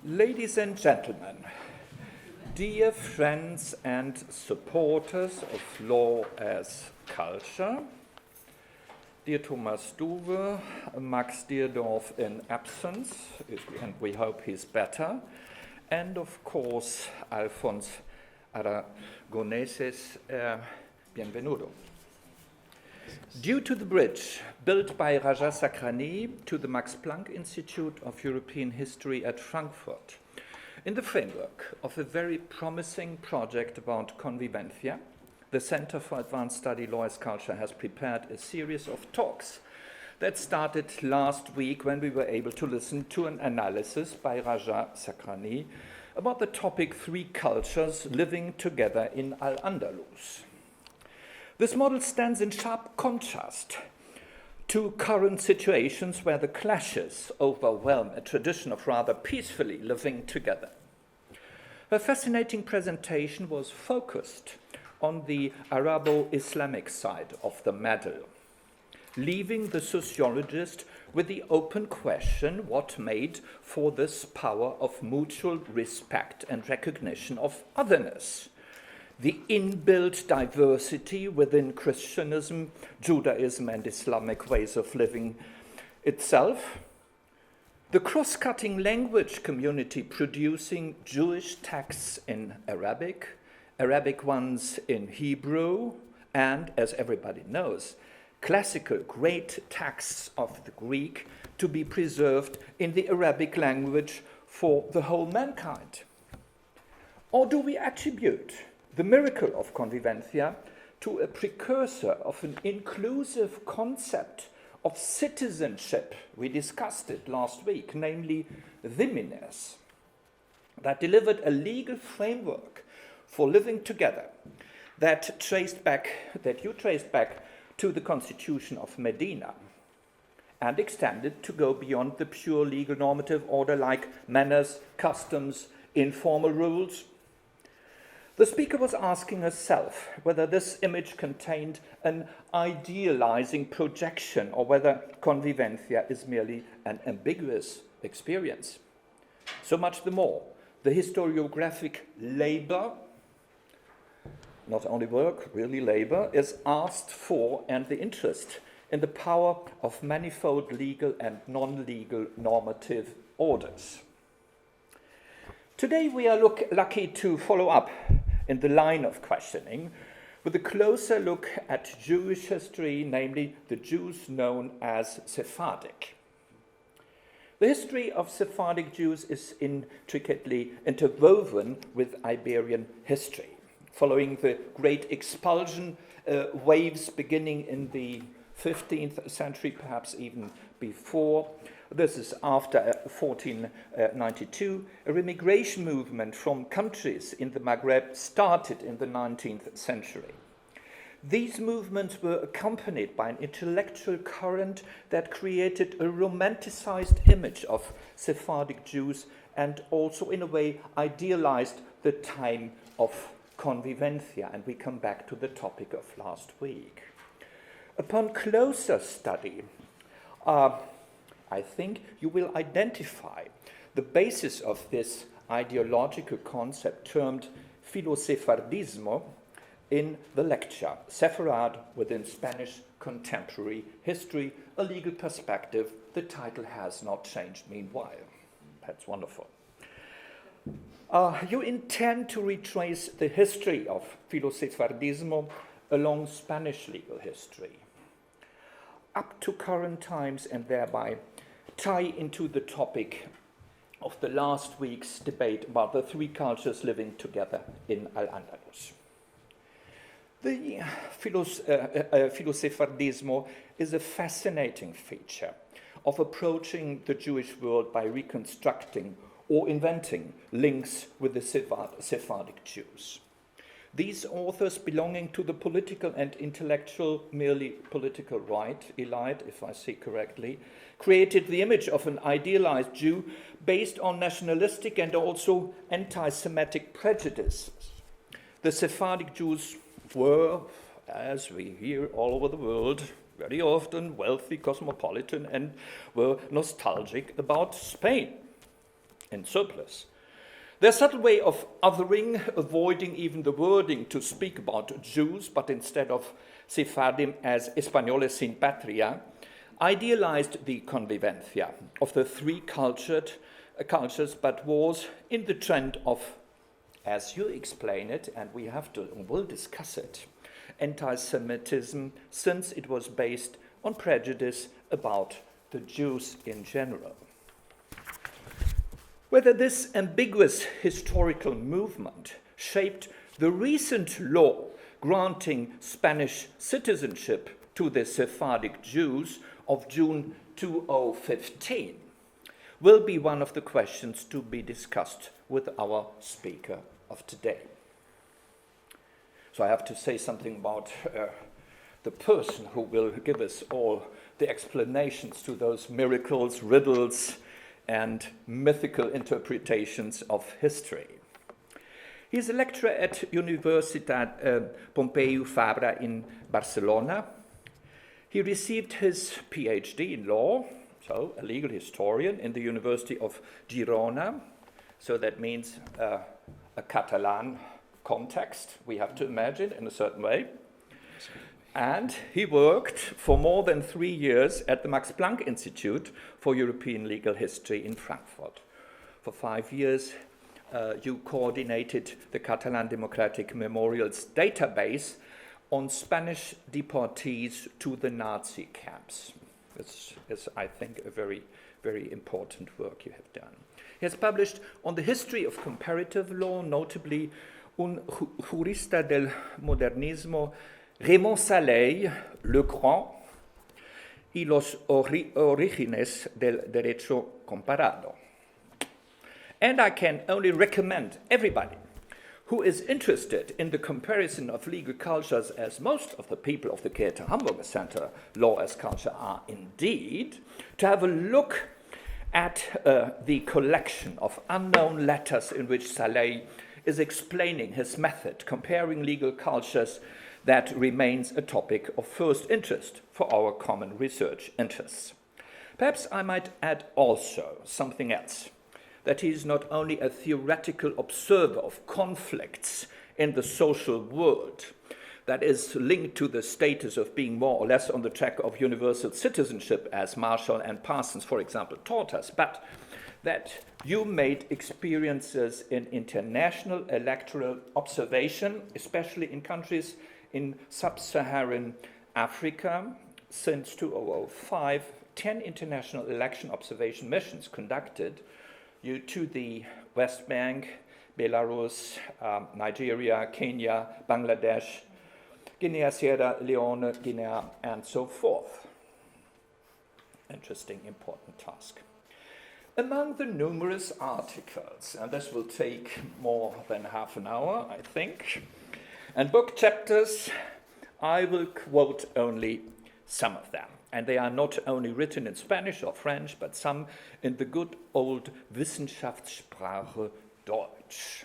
Ladies and gentlemen, dear friends and supporters of law as culture, dear Thomas Duwe, Max Dierdorf in absence, and we hope he's better, and of course Alfons Aragoneses, bienvenuto. Due to the bridge built by Raja Sakrani to the Max Planck Institute of European History at Frankfurt, in the framework of a very promising project about convivencia, the Center for Advanced Study Law as Culture has prepared a series of talks that started last week when we were able to listen to an analysis by Raja Sakrani about the topic Three Cultures Living Together in Al-Andalus. This model stands in sharp contrast to current situations where the clashes overwhelm a tradition of rather peacefully living together. Her fascinating presentation was focused on the Arabo-Islamic side of the medal, leaving the sociologist with the open question what made for this power of mutual respect and recognition of otherness. The inbuilt diversity within Christianism, Judaism, and Islamic ways of living itself. The cross-cutting language community producing Jewish texts in Arabic, Arabic ones in Hebrew, and, as everybody knows, classical great texts of the Greek to be preserved in the Arabic language for the whole mankind. Or do we attribute the miracle of convivencia to a precursor of an inclusive concept of citizenship? We discussed it last week, namely dhimminess, that delivered a legal framework for living together that you traced back to the Constitution of Medina and extended to go beyond the pure legal normative order like manners, customs, informal rules. The speaker was asking herself whether this image contained an idealizing projection or whether convivencia is merely an ambiguous experience. So much the more, the historiographic labor, not only work, really labor, is asked for, and the interest in the power of manifold legal and non-legal normative orders. Today we are lucky to follow up in the line of questioning with a closer look at Jewish history, namely the Jews known as Sephardic. The history of Sephardic Jews is intricately interwoven with Iberian history. Following the great expulsion waves beginning in the 15th century, perhaps even before, this is after 1492, a remigration movement from countries in the Maghreb started in the 19th century. These movements were accompanied by an intellectual current that created a romanticized image of Sephardic Jews and also, in a way, idealized the time of convivencia, and we come back to the topic of last week. Upon closer study, I think you will identify the basis of this ideological concept termed filosefardismo in the lecture, Sefarad within Spanish Contemporary History, a legal perspective. The title has not changed meanwhile. That's wonderful. You intend to retrace the history of filosefardismo along Spanish legal history up to current times and thereby tie into the topic of the last week's debate about the three cultures living together in Al-Andalus. The filosefardismo is a fascinating feature of approaching the Jewish world by reconstructing or inventing links with the Sephardic Jews. These authors, belonging to the political and intellectual, merely political right, elite, if I see correctly, created the image of an idealized Jew based on nationalistic and also anti-Semitic prejudices. The Sephardic Jews were, as we hear all over the world, very often wealthy, cosmopolitan, and were nostalgic about Spain. in surplus. Their subtle way of othering, avoiding even the wording to speak about Jews, but instead of Sephardim as Españoles sin patria, idealized the convivencia of the three cultures, but was in the trend of, as you explain it, and we'll discuss it, anti-Semitism, since it was based on prejudice about the Jews in general. Whether this ambiguous historical movement shaped the recent law granting Spanish citizenship to the Sephardic Jews of June 2015 will be one of the questions to be discussed with our speaker of today. So I have to say something about the person who will give us all the explanations to those miracles, riddles, and mythical interpretations of history. He is a lecturer at Universitat Pompeu Fabra in Barcelona. He received his PhD in law, so a legal historian, in the University of Girona. So that means a Catalan context, we have to imagine, in a certain way. And he worked for more than 3 years at the Max Planck Institute for European Legal History in Frankfurt. For 5 years, you coordinated the Catalan Democratic Memorials database on Spanish deportees to the Nazi camps. This is, I think, a very, very important work you have done. He has published on the history of comparative law, notably Un jurista del modernismo, Raymond Saley, Le Grand, y los orígenes del derecho comparado. And I can only recommend everybody who is interested in the comparison of legal cultures, as most of the people of the Käte Hamburger Center Law as Culture are indeed, to have a look at the collection of unknown letters in which Saley is explaining his method, comparing legal cultures that remains a topic of first interest for our common research interests. Perhaps I might add also something else, that he is not only a theoretical observer of conflicts in the social world that is linked to the status of being more or less on the track of universal citizenship, as Marshall and Parsons, for example, taught us, but that you made experiences in international electoral observation, especially in countries in sub-Saharan Africa. Since 2005, 10 international election observation missions conducted you to the West Bank, Belarus, Nigeria, Kenya, Bangladesh, Guinea, Sierra Leone, Guinea, and so forth. Interesting, important task. Among the numerous articles, and this will take more than half an hour, I think, and book chapters, I will quote only some of them. And they are not only written in Spanish or French, but some in the good old Wissenschaftssprache Deutsch.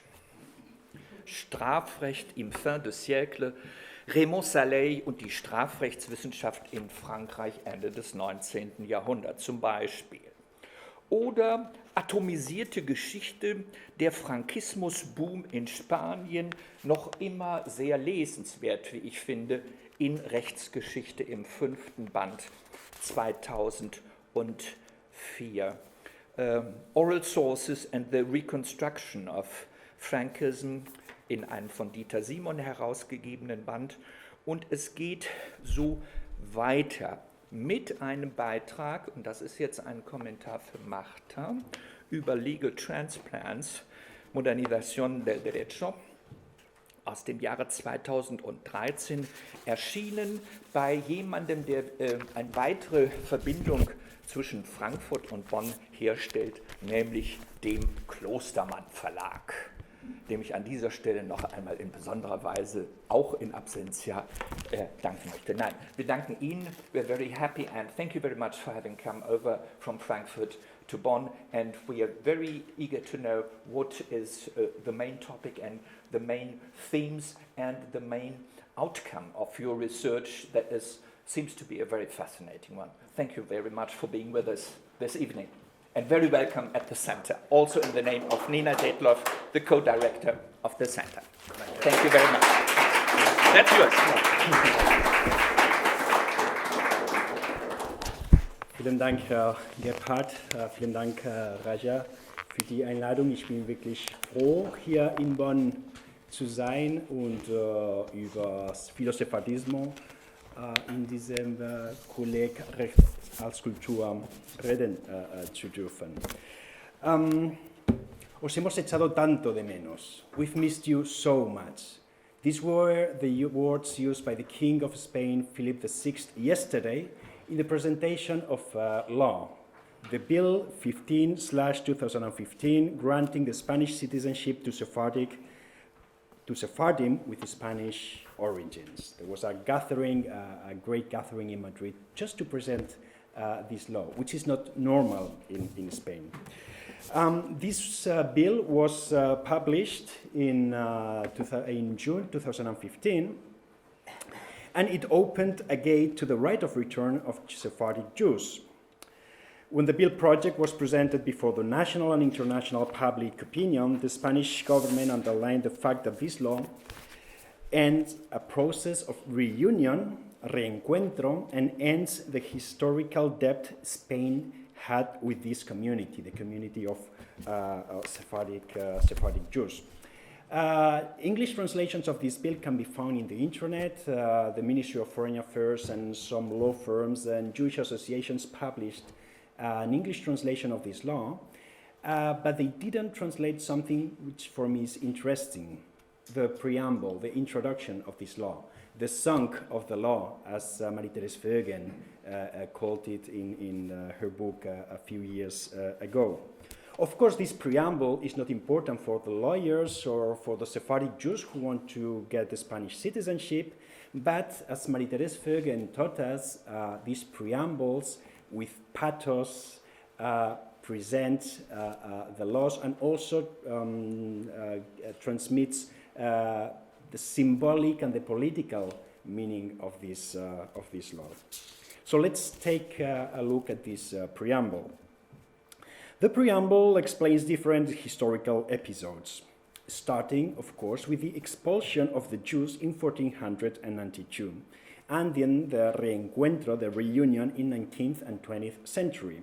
Strafrecht im fin de siècle, Raymond Saley und die Strafrechtswissenschaft in Frankreich Ende des 19. Jahrhunderts zum Beispiel. Oder atomisierte Geschichte, der Frankismusboom in Spanien, noch immer sehr lesenswert, wie ich finde, in Rechtsgeschichte im 5. Band 2004. Oral Sources and the Reconstruction of Frankism in einem von Dieter Simon herausgegebenen Band. Und es geht so weiter mit einem Beitrag, und das ist jetzt ein Kommentar für Marta, über Legal Transplants, Modernización del Derecho, aus dem Jahre 2013, erschienen bei jemandem, der eine weitere Verbindung zwischen Frankfurt und Bonn herstellt, nämlich dem Klostermann Verlag, dem ich an dieser Stelle noch einmal in besonderer Weise auch in Absentia danken möchte. Nein, wir danken Ihnen. We're very happy and thank you very much for having come over from Frankfurt to Bonn, and we are very eager to know what is the main topic and the main themes and the main outcome of your research that seems to be a very fascinating one. Thank you very much for being with us this evening. and very welcome at the center, also in the name of Nina Detloff, the co-director of the center. Thank you very much. That's yours. Vielen Dank, Herr Gebhardt. Vielen Dank, Raja, für die Einladung. Ich bin wirklich froh, hier in Bonn zu sein und über Philosephardismo in diesem Kolleg Recht als Kultur reden zu dürfen. Os hemos echado tanto de menos. We've missed you so much. These were the words used by the King of Spain, Philip VI, yesterday in the presentation of law, the Bill 15/2015, granting the Spanish citizenship to Sephardim with Spanish origins. There was a gathering, a great gathering in Madrid, just to present this law, which is not normal in Spain. This bill was published in June 2015, and it opened a gate to the right of return of Sephardic Jews. When the bill project was presented before the national and international public opinion, the Spanish government underlined the fact that this law ends a process of reunion, reencuentro, and ends the historical debt Spain had with this community, the community of Sephardic Jews. English translations of this bill can be found in the internet. The Ministry of Foreign Affairs and some law firms and Jewish associations published an English translation of this law, but they didn't translate something which for me is interesting: the preamble, the introduction of this law, the song of the law, as Marie-Thérèse Vögen called it in her book a few years ago. Of course, this preamble is not important for the lawyers or for the Sephardic Jews who want to get the Spanish citizenship, but as Marie-Thérèse Vögen taught us, these preambles with pathos present the laws and also transmits the symbolic and the political meaning of this law. So let's take a look at this preamble. The preamble explains different historical episodes, starting, of course, with the expulsion of the Jews in 1492, and then the reencuentro, the reunion, in 19th and 20th century.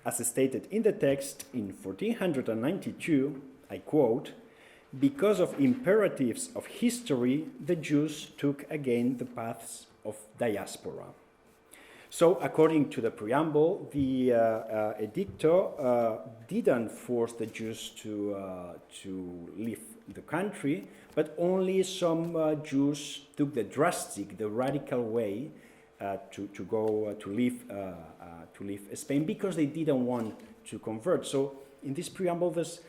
As stated in the text, in 1492, I quote, "Because of imperatives of history, the Jews took again the paths of diaspora." So, according to the preamble, the edictor didn't force the Jews to leave the country, but only some Jews took the drastic, the radical way to leave Spain because they didn't want to convert. So, in this preamble, there's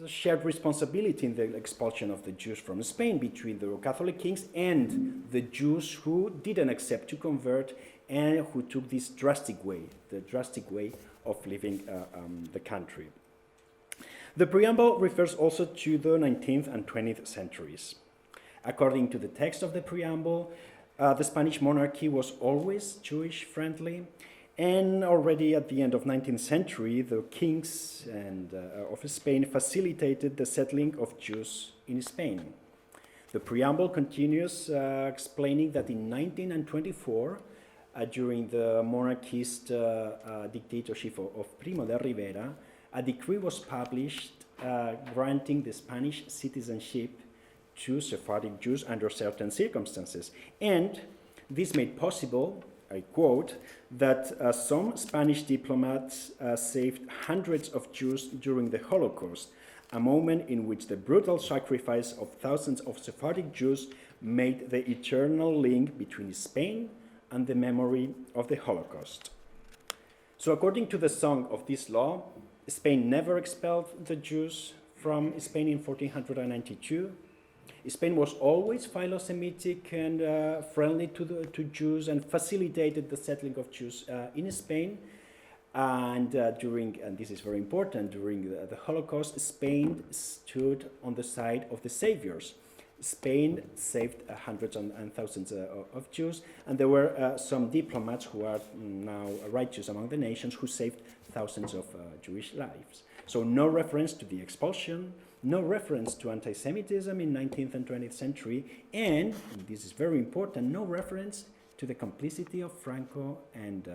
shared responsibility in the expulsion of the Jews from Spain between the Catholic kings and the Jews who didn't accept to convert and who took this drastic way, the drastic way of leaving the country. The preamble refers also to the 19th and 20th centuries. According to the text of the preamble, the Spanish monarchy was always Jewish-friendly, and already at the end of 19th century, the kings of Spain facilitated the settling of Jews in Spain. The preamble continues explaining that in 1924, during the monarchist dictatorship of Primo de Rivera, a decree was published granting the Spanish citizenship to Sephardic Jews under certain circumstances. And this made possible, I quote, that some Spanish diplomats saved hundreds of Jews during the Holocaust, a moment in which the brutal sacrifice of thousands of Sephardic Jews made the eternal link between Spain and the memory of the Holocaust. So according to the song of this law, Spain never expelled the Jews from Spain in 1492. Spain was always philo-Semitic and friendly to Jews and facilitated the settling of Jews in Spain. And and this is very important, during the Holocaust, Spain stood on the side of the saviors. Spain saved hundreds and thousands of Jews, and there were some diplomats who are now righteous among the nations who saved thousands of Jewish lives. So no reference to the expulsion, no reference to anti-Semitism in 19th and 20th century, and this is very important, no reference to the complicity of Franco and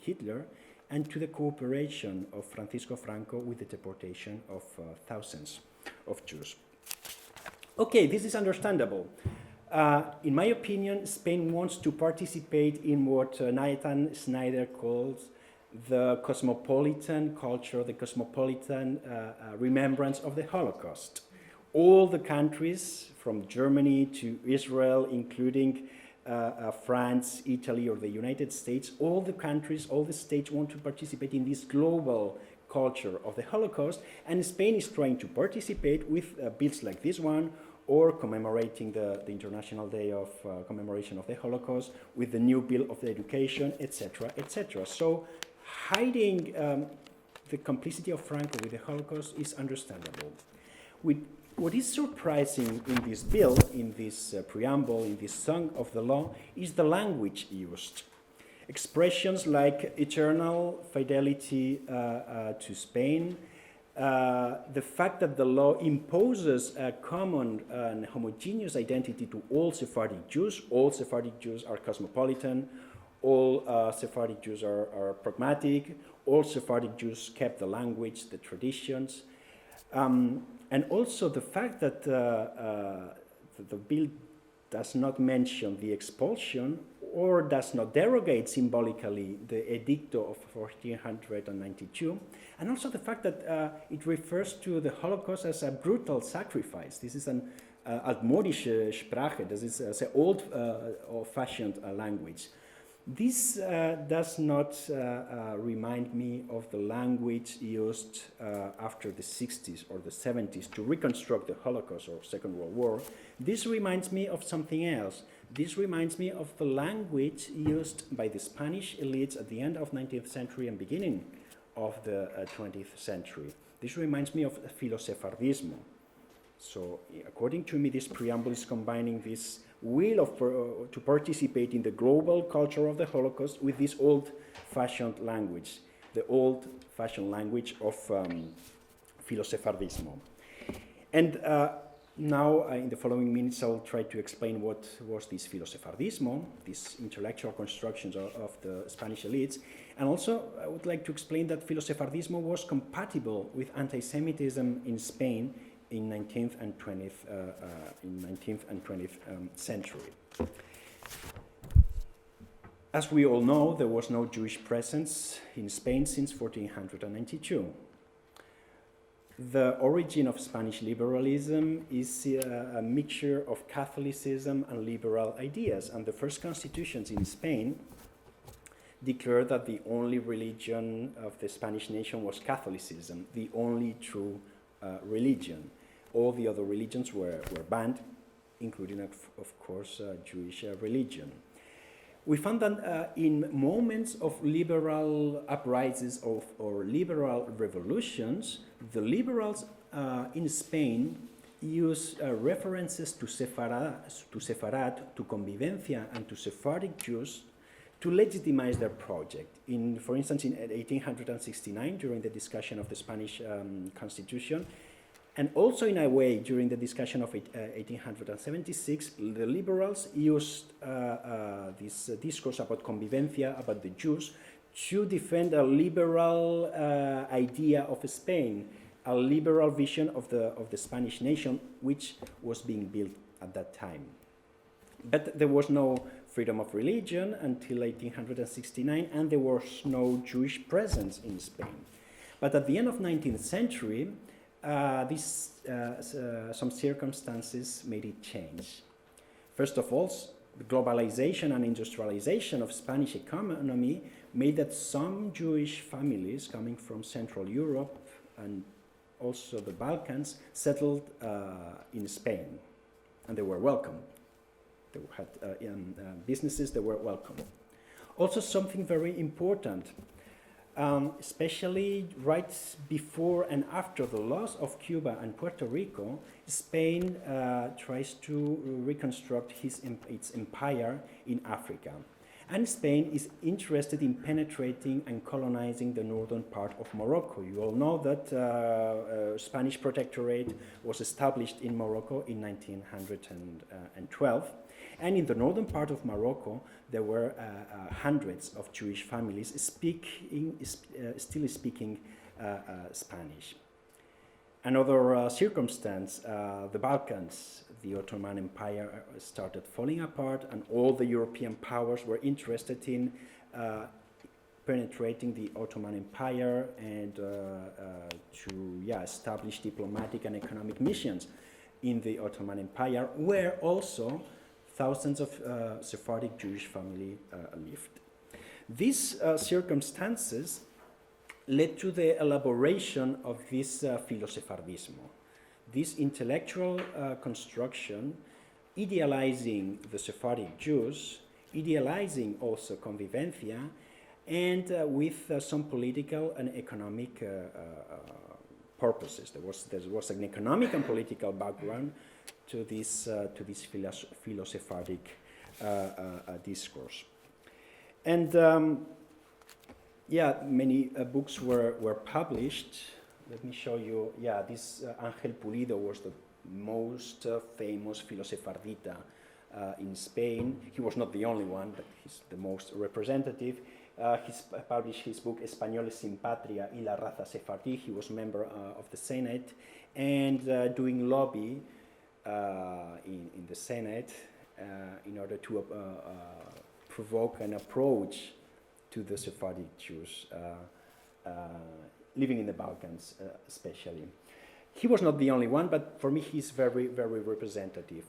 Hitler, and to the cooperation of Francisco Franco with the deportation of thousands of Jews. Okay, this is understandable. In my opinion, Spain wants to participate in what Nathan Snyder calls the cosmopolitan culture, the cosmopolitan remembrance of the Holocaust. All the countries, from Germany to Israel, including France, Italy, or the United States, all the countries, all the states want to participate in this global culture of the Holocaust, and Spain is trying to participate with bills like this one, or commemorating the International Day of Commemoration of the Holocaust with the new Bill of the Education, etc., etc. So hiding the complicity of Franco with the Holocaust is understandable. What is surprising in this bill, in this preamble, in this song of the law, is the language used. Expressions like eternal fidelity to Spain, the fact that the law imposes a common and homogeneous identity to all Sephardic Jews are cosmopolitan, all Sephardic Jews are pragmatic, all Sephardic Jews kept the language, the traditions, and also the fact that the bill does not mention the expulsion or does not derogate symbolically the Edicto of 1492, and also the fact that it refers to the Holocaust as a brutal sacrifice. This is an altmodische Sprache, this is an old-fashioned language. This does not remind me of the language used after the 60s or the 70s to reconstruct the Holocaust or Second World War. This reminds me of something else. This reminds me of the language used by the Spanish elites at the end of 19th century and beginning of the 20th century. This reminds me of Filosefardismo. So according to me, this preamble is combining this will to participate in the global culture of the Holocaust with this old-fashioned language, the old-fashioned language of Filosefardismo. And now, in the following minutes, I'll try to explain what was this Filosefardismo, these intellectual constructions of the Spanish elites, and also I would like to explain that Filosefardismo was compatible with anti-Semitism in Spain in 19th and 20th century. As we all know, there was no Jewish presence in Spain since 1492. The origin of Spanish liberalism is a mixture of Catholicism and liberal ideas, and the first constitutions in Spain declared that the only religion of the Spanish nation was Catholicism, the only true religion. All the other religions were banned, including, of course, Jewish religion. We found that in moments of liberal uprisings or liberal revolutions, the liberals in Spain use references to Sefarad, to Convivencia, and to Sephardic Jews to legitimize their project. For instance, in 1869, during the discussion of the Spanish Constitution, and also in a way during the discussion of 1876, the liberals used this discourse about convivencia, about the Jews, to defend a liberal idea of Spain, a liberal vision of the Spanish nation, which was being built at that time. But there was no freedom of religion until 1869, and there was no Jewish presence in Spain. But at the end of 19th century, some circumstances made it change. First of all, the globalization and industrialization of Spanish economy made that some Jewish families coming from Central Europe and also the Balkans settled in Spain, and they were welcome. They had businesses, they were welcome. Also something very important, especially right before and after the loss of Cuba and Puerto Rico, Spain tries to reconstruct its empire in Africa. And Spain is interested in penetrating and colonizing the northern part of Morocco. You all know that Spanish protectorate was established in Morocco in 1912. And in the northern part of Morocco, there were hundreds of Jewish families still speaking Spanish. Another circumstance, the Balkans, the Ottoman Empire started falling apart, and all the European powers were interested in penetrating the Ottoman Empire and to establish diplomatic and economic missions in the Ottoman Empire, where also thousands of Sephardic Jewish families lived. These circumstances led to the elaboration of this Filosefardismo, this intellectual construction, idealizing the Sephardic Jews, idealizing also convivencia, and with some political and economic purposes. There was an economic and political background to this Filosephardic discourse. And many books were published. Let me show you. This Ángel Pulido was the most famous Filosefardita in Spain. He was not the only one, but he's the most representative. He's published his book Españoles sin Patria y la Raza Sefardí. He was member of the Senate and doing lobby in the Senate in order to provoke an approach to the Sephardic Jews living in the Balkans especially. He was not the only one, but for me he's very, very representative.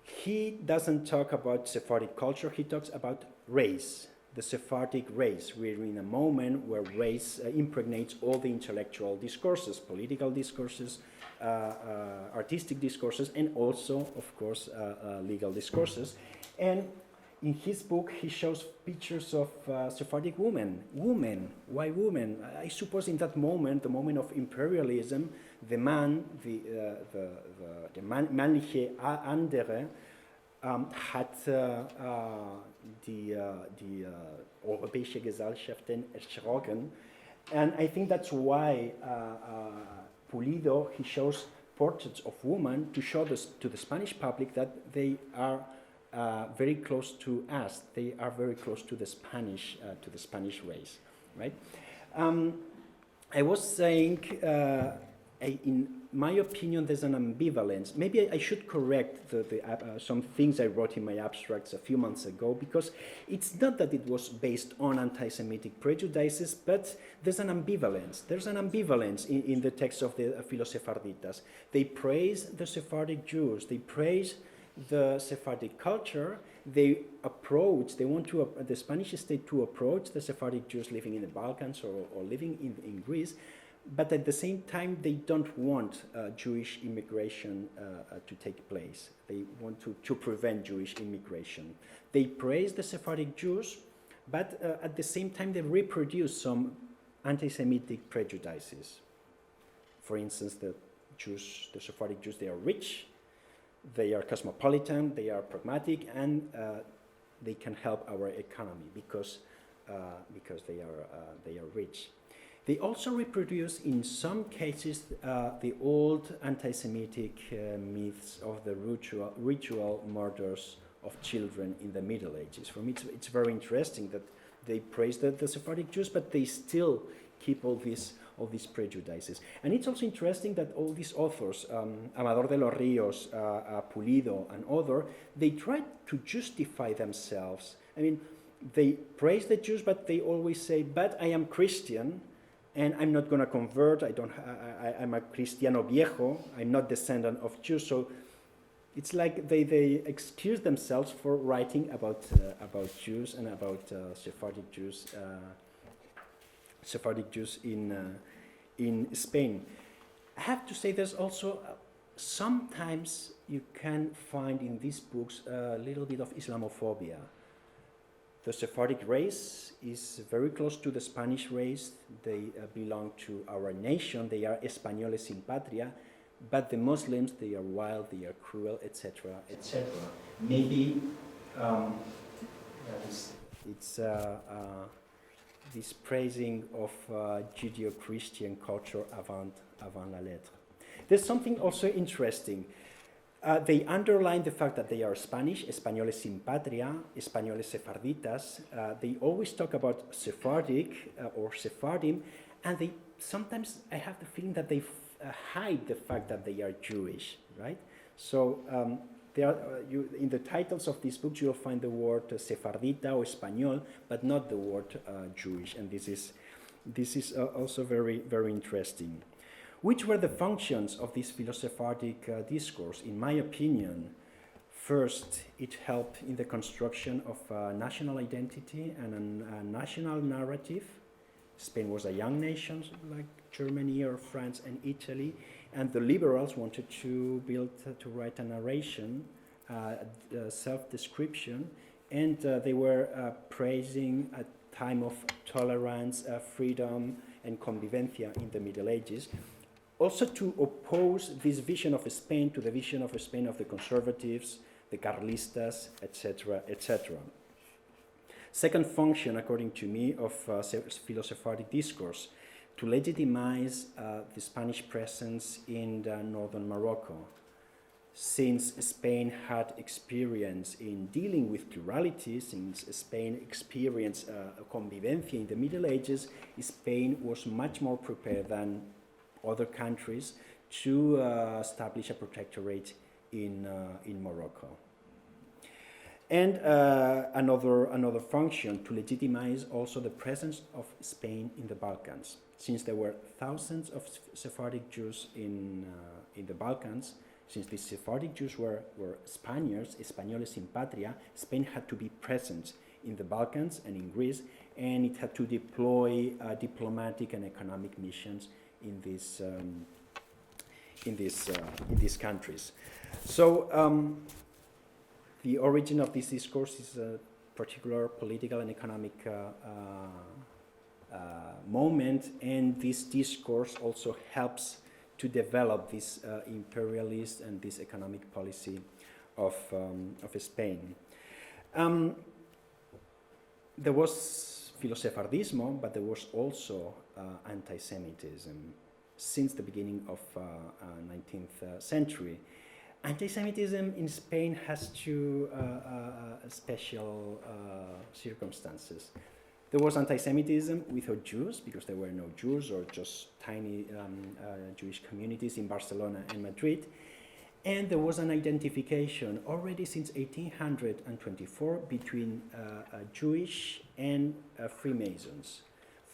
He doesn't talk about Sephardic culture, he talks about race, the Sephardic race. We're in a moment where race impregnates all the intellectual discourses, political discourses, artistic discourses, and also, of course, legal discourses. And in his book, he shows pictures of Sephardic women. Women, why women? I suppose in that moment, the moment of imperialism, the man, the männliche andere, hat die europäische Gesellschaften erschrocken. And I think that's why Pulido, he shows portraits of women to show this to the Spanish public that they are very close to us. They are very close to the Spanish race, right? I was saying, in my opinion, there's an ambivalence. Maybe I should correct some things I wrote in my abstracts a few months ago, because it's not that it was based on anti-Semitic prejudices, but there's an ambivalence. There's an ambivalence in the text of the Filosefarditas. They praise the Sephardic Jews. They praise the Sephardic culture. They want the Spanish state to approach the Sephardic Jews living in the Balkans or living in Greece, but at the same time they don't want Jewish immigration to take place. They want to prevent Jewish immigration. They praise the Sephardic Jews, but at the same time they reproduce some anti-Semitic prejudices. For instance, the Sephardic Jews, they are rich, they are cosmopolitan, they are pragmatic, and they can help our economy because they are rich. They also reproduce, in some cases, the old anti-Semitic myths of the ritual murders of children in the Middle Ages. For me, it's very interesting that they praise the Sephardic Jews, but they still keep all these prejudices. And it's also interesting that all these authors, Amador de los Ríos, Pulido, and others, they try to justify themselves. I mean, they praise the Jews, but they always say, but I am Christian, and I'm not going to convert. I'm a Cristiano Viejo. I'm not descendant of Jews. So it's like they excuse themselves for writing about Jews and about Sephardic Jews in Spain. I have to say, there's also sometimes you can find in these books a little bit of Islamophobia. The Sephardic race is very close to the Spanish race. They belong to our nation. They are Españoles sin Patria. But the Muslims, they are wild, they are cruel, etc., etc. Maybe It's this praising of Judeo-Christian culture avant la lettre. There's something also interesting. They underline the fact that they are Spanish, españoles sin patria, españoles sefarditas. They always talk about Sephardic or Sephardim, and they sometimes, I have the feeling that they hide the fact that they are Jewish, right? So they are, in the titles of these books, you'll find the word Sefardita or Español, but not the word Jewish, and this is also very, very interesting. Which were the functions of this philo-Sephardic discourse? In my opinion, first, it helped in the construction of national identity and a national narrative. Spain was a young nation like Germany or France and Italy, and the liberals wanted to write a narration, self-description, and they were praising a time of tolerance, freedom, and convivencia in the Middle Ages. Also to oppose this vision of Spain to the vision of Spain of the conservatives, the Carlistas, etc., etc. Second function, according to me, of philo-Sephardic discourse, to legitimize the Spanish presence in northern Morocco. Since Spain had experience in dealing with plurality, since Spain experienced convivencia in the Middle Ages, Spain was much more prepared than other countries to establish a protectorate in Morocco. And another function, to legitimize also the presence of Spain in the Balkans. Since there were thousands of Sephardic Jews in the Balkans, since these Sephardic Jews were Spaniards, españoles sin patria, Spain had to be present in the Balkans and in Greece, and it had to deploy diplomatic and economic missions in these countries. So the origin of this discourse is a particular political and economic moment, and this discourse also helps to develop this imperialist and this economic policy of Spain. There was philo-Sephardismo, but there was also anti-Semitism since the beginning of 19th century. Anti-Semitism in Spain has two special circumstances. There was anti-Semitism without Jews, because there were no Jews or just tiny Jewish communities in Barcelona and Madrid. And there was an identification already since 1824 between Jewish and Freemasons.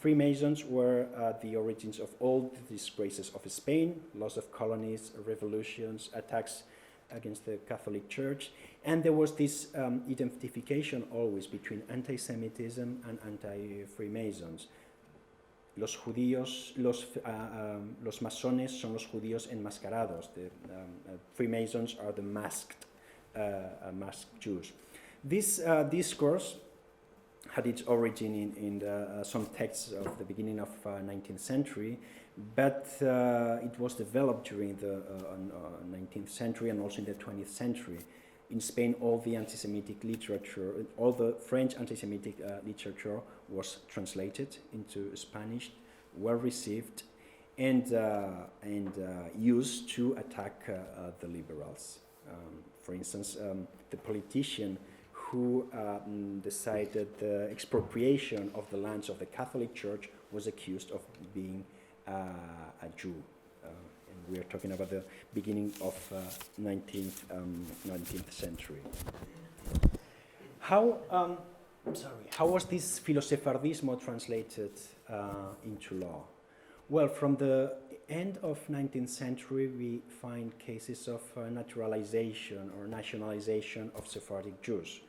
Freemasons were the origins of all the disgraces of Spain, loss of colonies, revolutions, attacks against the Catholic Church, and there was this identification always between anti-Semitism and anti-Freemasons. Los masones son los judíos enmascarados. The Freemasons are the masked Jews. This discourse had its origin in some texts of the beginning of 19th century, but it was developed during the 19th century and also in the 20th century. In Spain, all the anti-Semitic literature, all the French anti-Semitic literature was translated into Spanish, well received, and used to attack the liberals. For instance, the politician who decided the expropriation of the lands of the Catholic Church was accused of being a Jew. And we are talking about the beginning of 19th century. How was this philo-Sephardismo translated into law? Well, from the end of 19th century, we find cases of naturalization or nationalization of Sephardic Jews.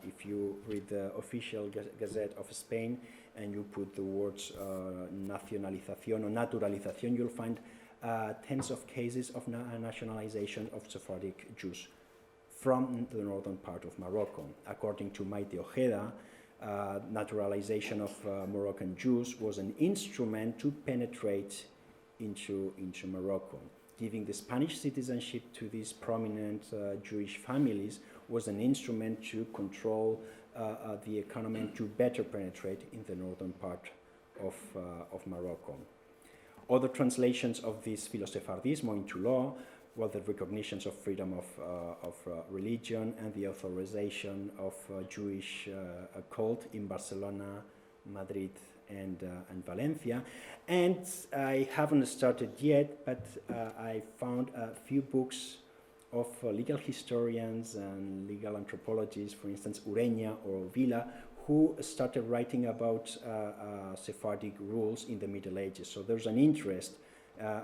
If you read the official Gazette of Spain and you put the words nacionalización or naturalización, you'll find tens of cases of nationalization of Sephardic Jews from the northern part of Morocco. According to Maite Ojeda, naturalization of Moroccan Jews was an instrument to penetrate into Morocco. Giving the Spanish citizenship to these prominent Jewish families was an instrument to control the economy to better penetrate in the northern part of Morocco. Other translations of this Filosefardismo into law were the recognitions of freedom of religion and the authorization of Jewish cult in Barcelona, Madrid, and Valencia. And I haven't started yet, but I found a few books of legal historians and legal anthropologists, for instance, Ureña or Vila, who started writing about Sephardic rules in the Middle Ages. So there's an interest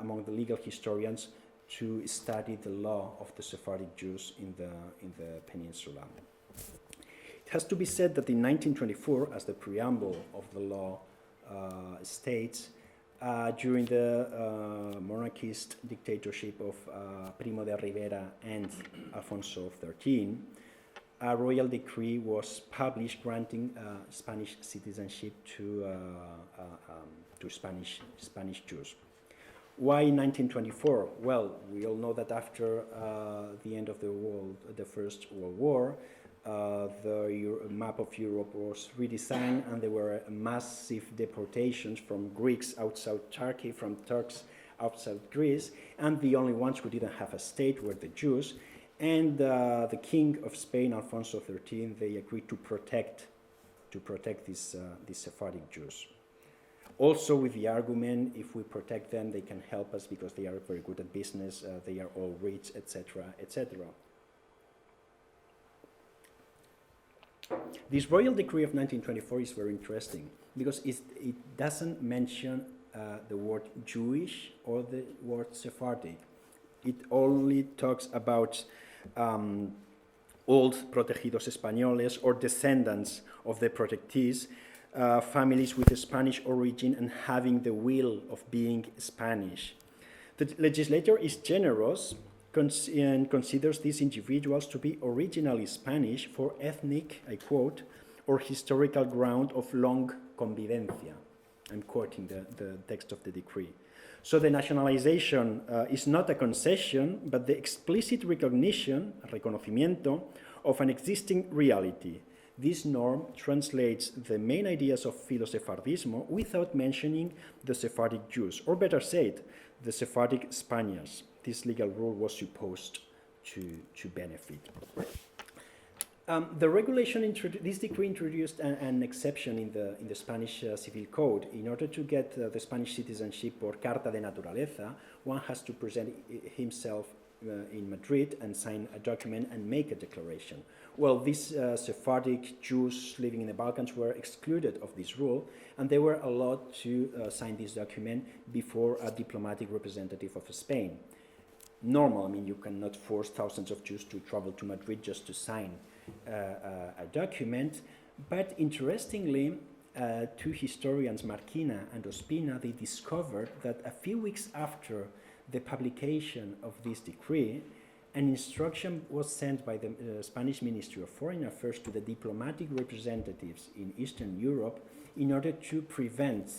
among the legal historians to study the law of the Sephardic Jews in the peninsula. It has to be said that in 1924, as the preamble of the law states, during the monarchist dictatorship of Primo de Rivera and Alfonso XIII, a royal decree was published granting Spanish citizenship to Spanish Jews. Why 1924? Well, we all know that after the end of the First World War, the map of Europe was redesigned, and there were massive deportations from Greeks outside Turkey, from Turks outside Greece, and the only ones who didn't have a state were the Jews. And the King of Spain, Alfonso XIII, they agreed to protect these Sephardic Jews. Also with the argument, if we protect them, they can help us because they are very good at business, they are all rich, etc., etc. This royal decree of 1924 is very interesting because it doesn't mention the word Jewish or the word Sephardic. It only talks about old protegidos españoles or descendants of the protectees, families with a Spanish origin and having the will of being Spanish. The legislator is generous and considers these individuals to be originally Spanish for ethnic, I quote, or historical ground of long convivencia. I'm quoting the text of the decree. So the nationalization is not a concession, but the explicit recognition, reconocimiento, of an existing reality. This norm translates the main ideas of Filosefardismo without mentioning the Sephardic Jews, or better said, the Sephardic Spaniards. This legal rule was supposed to benefit. The regulation, this decree introduced an exception in the Spanish Civil Code. In order to get the Spanish citizenship or Carta de Naturaleza, one has to present himself in Madrid and sign a document and make a declaration. Well, these Sephardic Jews living in the Balkans were excluded of this rule, and they were allowed to sign this document before a diplomatic representative of Spain. Normal, I mean, you cannot force thousands of Jews to travel to Madrid just to sign a document, but interestingly, two historians, Marquina and Ospina, they discovered that a few weeks after the publication of this decree, an instruction was sent by the Spanish Ministry of Foreign Affairs to the diplomatic representatives in Eastern Europe in order to prevent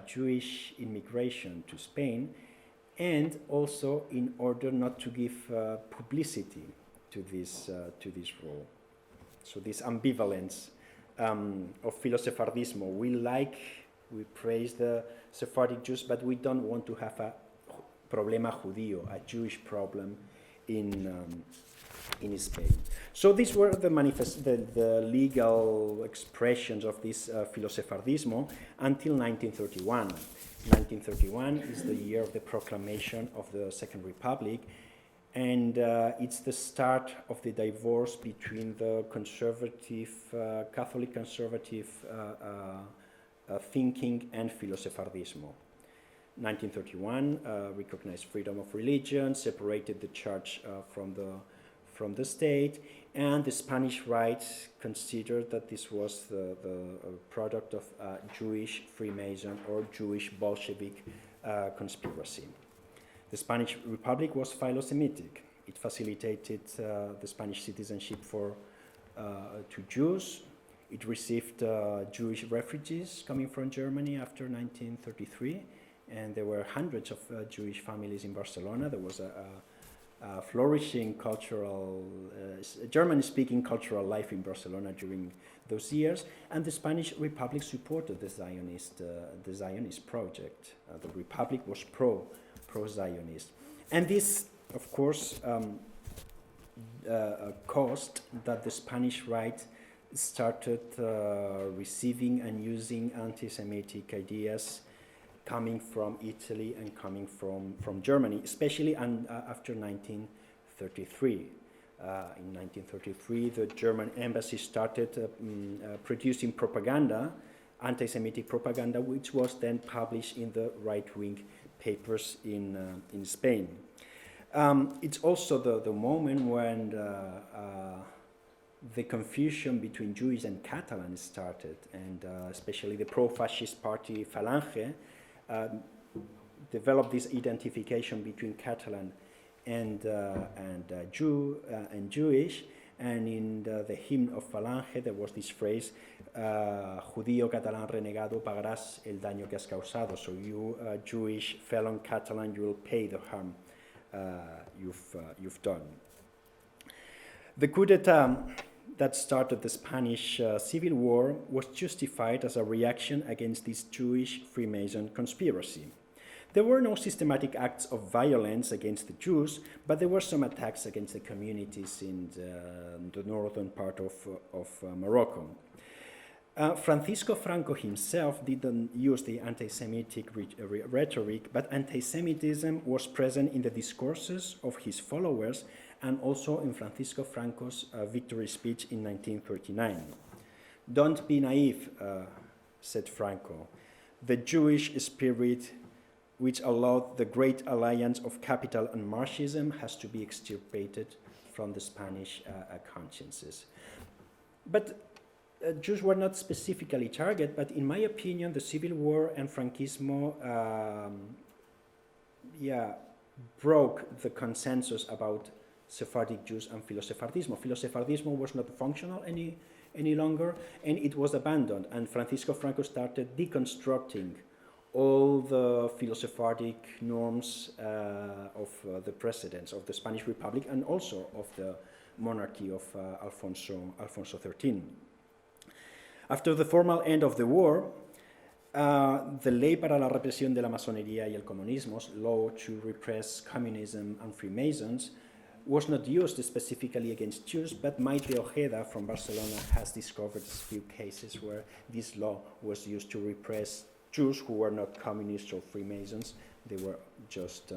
Jewish immigration to Spain, and also in order not to give publicity to this rule. So this ambivalence of Filosefardismo. We praise the Sephardic Jews, but we don't want to have a problema judío, a Jewish problem in Spain. So these were the legal expressions of this Filosefardismo until 1931. 1931 is the year of the proclamation of the Second Republic, and it's the start of the divorce between the conservative, Catholic conservative thinking and Filosefardismo. 1931 recognized freedom of religion, separated the church from the state, and the Spanish right considered that this was the product of Jewish-Freemason or Jewish Bolshevik conspiracy. The Spanish Republic was philo-Semitic. It facilitated the Spanish citizenship to Jews. It received Jewish refugees coming from Germany after 1933, and there were hundreds of Jewish families in Barcelona. There was flourishing cultural, German-speaking cultural life in Barcelona during those years, and the Spanish Republic supported the Zionist project. The Republic was pro-Zionist, and this, of course, caused that the Spanish right started receiving and using anti-Semitic ideas coming from Italy and coming from Germany, especially after 1933. In 1933, the German embassy started producing propaganda, anti-Semitic propaganda, which was then published in the right-wing papers in Spain. It's also the moment when the confusion between Jews and Catalans started, and especially the pro-fascist party Falange developed this identification between Catalan and Jewish, and in the hymn of Falange there was this phrase, "Judío catalán renegado, pagarás el daño que has causado." So you, Jewish felon Catalan, you will pay the harm you've done. The coup d'état that started the Spanish Civil War was justified as a reaction against this Jewish-Freemason conspiracy. There were no systematic acts of violence against the Jews, but there were some attacks against the communities in the northern part of Morocco. Francisco Franco himself didn't use the anti-Semitic rhetoric, but anti-Semitism was present in the discourses of his followers and also in Francisco Franco's victory speech in 1939. "Don't be naive," said Franco. "The Jewish spirit which allowed the great alliance of capital and Marxism has to be extirpated from the Spanish consciences." But Jews were not specifically targeted, but in my opinion, the Civil War and Franquismo broke the consensus about Sephardic Jews and Philo-Sephardismo. Philo-Sephardismo was not functional any longer, and it was abandoned, and Francisco Franco started deconstructing all the Philo-Sephardic norms of the presidents of the Spanish Republic and also of the monarchy of Alfonso XIII. After the formal end of the war, the Ley para la Represión de la Masonería y el Comunismo, law to repress communism and Freemasons, was not used specifically against Jews, but Maite Ojeda from Barcelona has discovered a few cases where this law was used to repress Jews who were not communists or Freemasons. They were just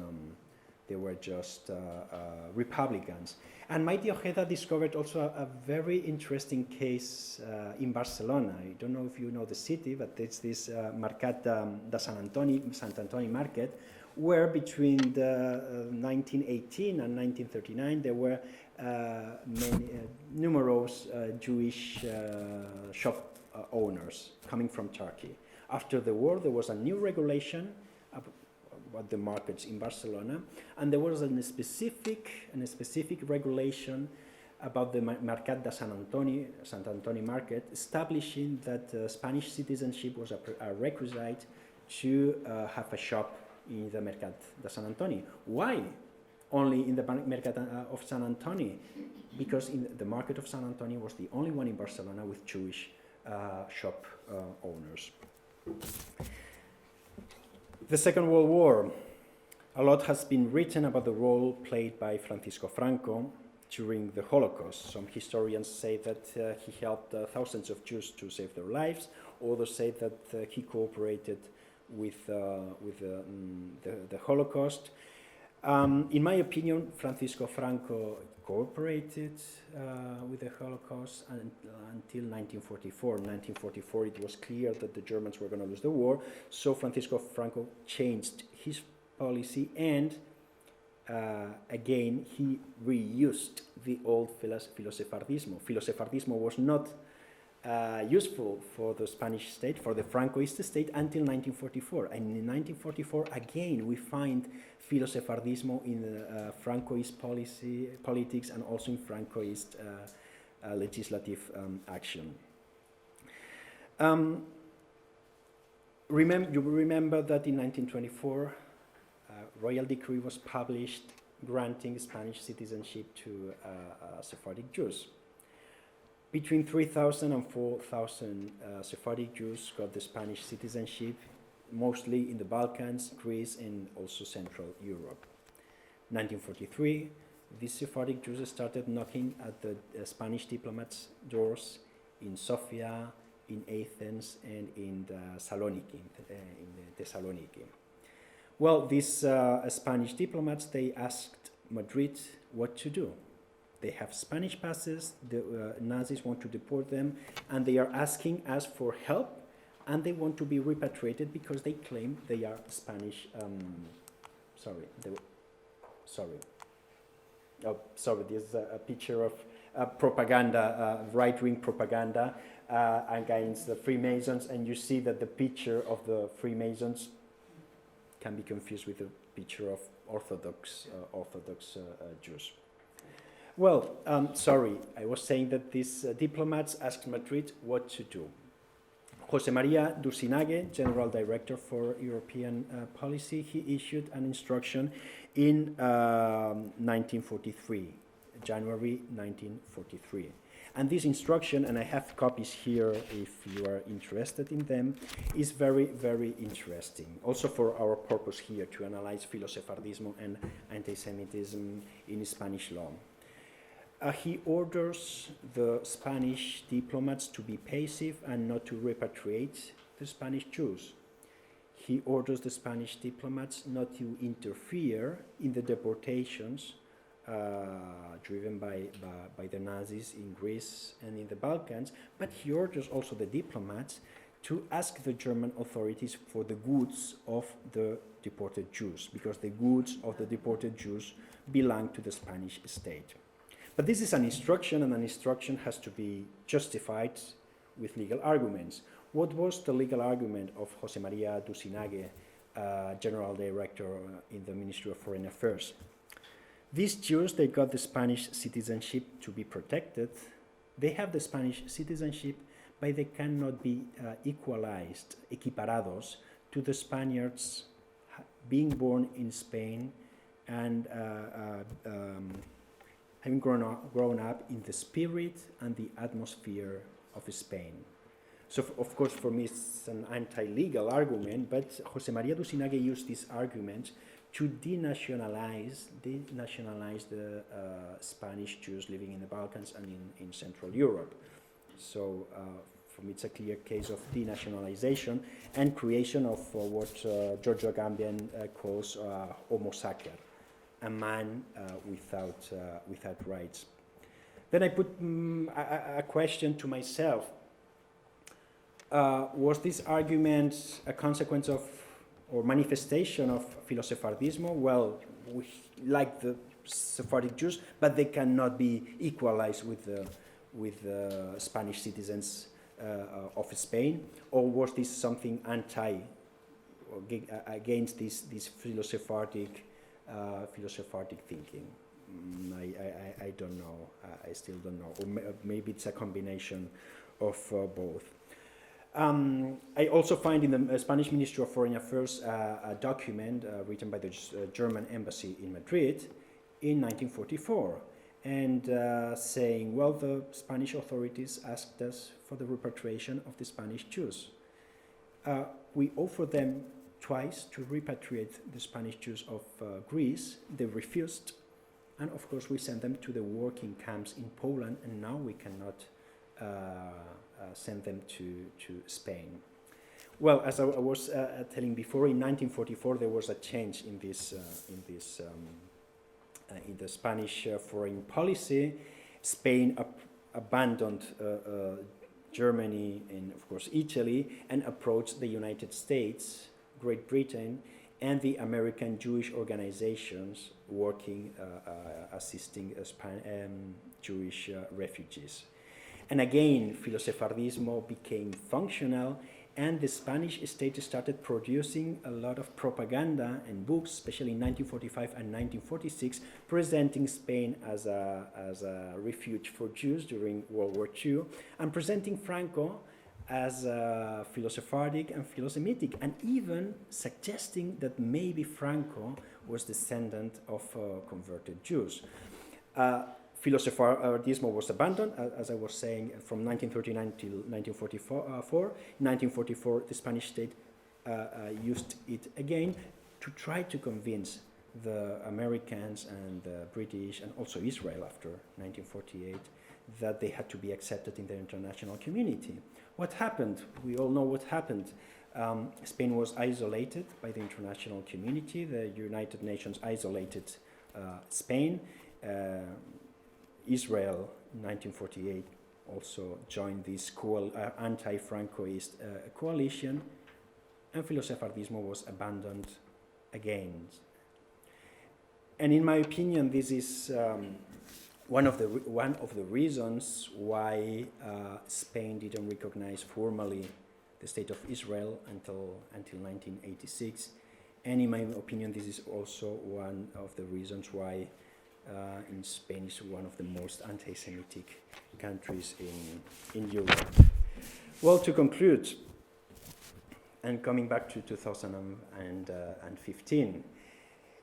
Republicans. And Maite Ojeda discovered also a very interesting case in Barcelona. I don't know if you know the city, but it's this Mercat de Sant Antoni market, where between the 1918 and 1939 there were numerous Jewish shop owners coming from Turkey. After the war, there was a new regulation about the markets in Barcelona, and there was a specific regulation about the Mercat de Sant Antoni market, establishing that Spanish citizenship was a requisite to have a shop in the Mercat de Sant Antoni. Why only in the Mercat of Sant Antoni? Because the market of Sant Antoni was the only one in Barcelona with Jewish shop owners. The Second World War. A lot has been written about the role played by Francisco Franco during the Holocaust. Some historians say that he helped thousands of Jews to save their lives. Others say that he cooperated with the Holocaust. In my opinion, Francisco Franco cooperated with the Holocaust until 1944. In 1944, it was clear that the Germans were going to lose the war, so Francisco Franco changed his policy, and again, he reused the old Philo-Sephardismo. Philo-Sephardismo was not useful for the Spanish state, for the Francoist state, until 1944. And in 1944, again, we find Philo-Sephardismo in Francoist politics and also in Francoist legislative action. You remember that in 1924, a royal decree was published granting Spanish citizenship to Sephardic Jews. Between 3,000 and 4,000 Sephardic Jews got the Spanish citizenship, mostly in the Balkans, Greece, and also Central Europe. 1943, these Sephardic Jews started knocking at the Spanish diplomats' doors in Sofia, in Athens, and in Thessaloniki. Well, these Spanish diplomats, they asked Madrid what to do. They have Spanish passes, the Nazis want to deport them, and they are asking us for help, and they want to be repatriated because they claim they are Spanish. There's a picture of propaganda, right-wing propaganda against the Freemasons, and you see that the picture of the Freemasons can be confused with the picture of Orthodox Jews. Well, I was saying that these diplomats asked Madrid what to do. José María Dusinage, General Director for European Policy, he issued an instruction in 1943, January 1943. And this instruction, and I have copies here if you are interested in them, is very, very interesting. Also for our purpose here to analyze Filosefardismo and anti-Semitism in Spanish law. He orders the Spanish diplomats to be passive and not to repatriate the Spanish Jews. He orders the Spanish diplomats not to interfere in the deportations driven by the Nazis in Greece and in the Balkans, but he orders also the diplomats to ask the German authorities for the goods of the deported Jews, because the goods of the deported Jews belong to the Spanish state. But this is an instruction, and an instruction has to be justified with legal arguments. What was the legal argument of José María Dusinage, General Director in the Ministry of Foreign Affairs? These Jews, they got the Spanish citizenship to be protected. They have the Spanish citizenship, but they cannot be equalized, equiparados, to the Spaniards being born in Spain and having grown up in the spirit and the atmosphere of Spain. So, of course, for me, it's an anti-legal argument, but José María Dusinage used this argument to denationalize the Spanish Jews living in the Balkans and in Central Europe. So, for me, it's a clear case of denationalization and creation of what Giorgio Agamben calls homo sacer, a man without rights. Then I put a question to myself. Was this argument a consequence of or manifestation of Filosefardismo? Well, we like the Sephardic Jews, but they cannot be equalized with the Spanish citizens of Spain. Or was this something against this Filosephardic thinking? I don't know. I still don't know. Or maybe it's a combination of both. I also find in the Spanish Ministry of Foreign Affairs a document written by the German embassy in Madrid in 1944, and saying, well, the Spanish authorities asked us for the repatriation of the Spanish Jews. We offered them twice to repatriate the Spanish Jews of Greece. They refused, and of course we sent them to the working camps in Poland, and now we cannot send them to Spain. Well, as I was telling before, in 1944 there was a change in the Spanish foreign policy. Spain abandoned Germany and of course Italy and approached the United States, Great Britain, and the American Jewish organizations working, assisting Jewish refugees. And again, Filosefardismo became functional, and the Spanish state started producing a lot of propaganda and books, especially in 1945 and 1946, presenting Spain as a refuge for Jews during World War II, and presenting Franco as Filosephardic and Philosemitic, and even suggesting that maybe Franco was descendant of converted Jews. Philosephardism was abandoned, as I was saying, from 1939 till 1944. In 1944, the Spanish state used it again to try to convince the Americans and the British and also Israel after 1948 that they had to be accepted in the international community. What happened? We all know what happened. Spain was isolated by the international community. The United Nations isolated Spain. Israel in 1948 also joined this anti-Francoist coalition, and Philosephardism was abandoned again. And in my opinion, this is one of the reasons why Spain didn't recognize formally the state of Israel until 1986. And in my opinion, this is also one of the reasons why in Spain is one of the most anti-Semitic countries in Europe. Well, to conclude, and coming back to 2015,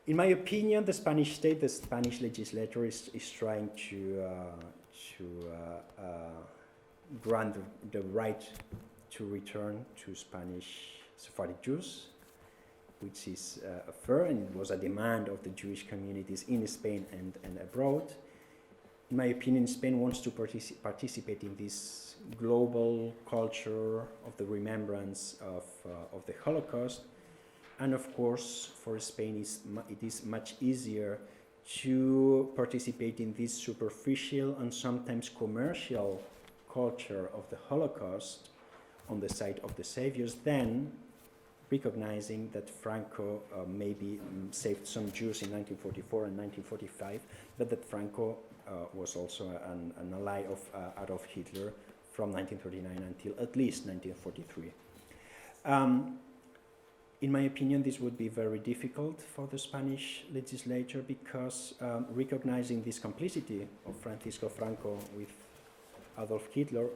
in my opinion, the Spanish state, the Spanish legislature is trying to grant the right to return to Spanish Sephardic Jews, which is fair, and it was a demand of the Jewish communities in Spain and abroad. In my opinion, Spain wants to participate in this global culture of the remembrance of the Holocaust. And of course, for Spain, it is much easier to participate in this superficial and sometimes commercial culture of the Holocaust on the side of the saviors than recognizing that Franco maybe saved some Jews in 1944 and 1945, but that Franco was also an ally of Adolf Hitler from 1939 until at least 1943. In my opinion, this would be very difficult for the Spanish legislature because recognizing this complicity of Francisco Franco with Adolf Hitler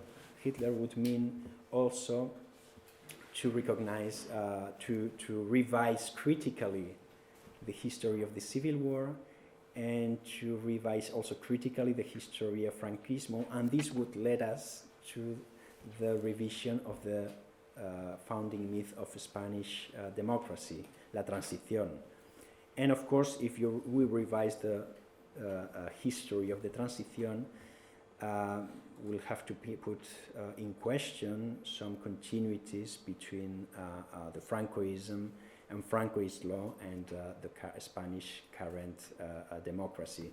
would mean also to recognize, to revise critically the history of the Civil War and to revise also critically the history of Franquismo, and this would lead us to the revision of the founding myth of Spanish democracy, la transición. And of course, if we revise the history of the transición, we'll have to put in question some continuities between the Francoism and Francoist law and the Spanish current democracy.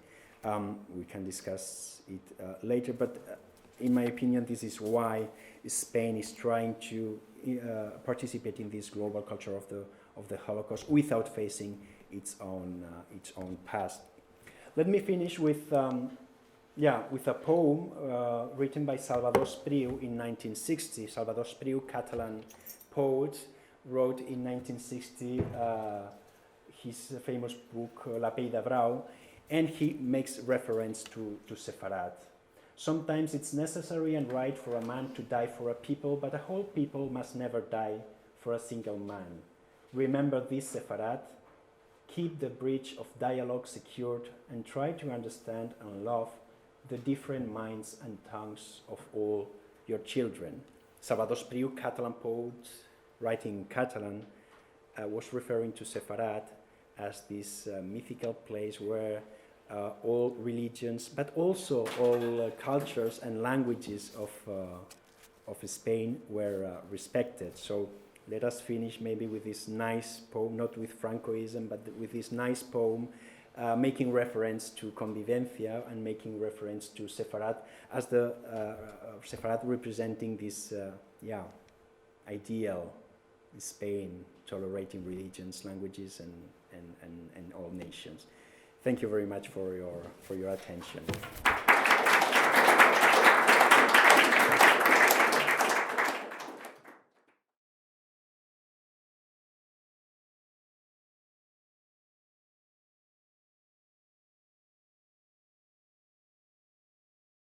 We can discuss it later, but in my opinion, this is why Spain is trying to participate in this global culture of the Holocaust without facing its own past. Let me finish with a poem written by Salvador Espriu in 1960. Salvador Espriu, Catalan poet, wrote in 1960 his famous book La Pell de Brau, and he makes reference to Sefarad. Sometimes it's necessary and right for a man to die for a people, but a whole people must never die for a single man. Remember this, Sefarad. Keep the bridge of dialogue secured and try to understand and love the different minds and tongues of all your children. Salvador Espriu, Catalan poet, writing in Catalan, was referring to Sefarad as this mythical place where all religions, but also all cultures and languages of Spain were respected. So let us finish maybe with this nice poem, not with Francoism, but with this nice poem, making reference to convivencia and making reference to Sefarad as the Sefarad representing this ideal Spain, tolerating religions, languages, and all nations. Thank you very much for your attention.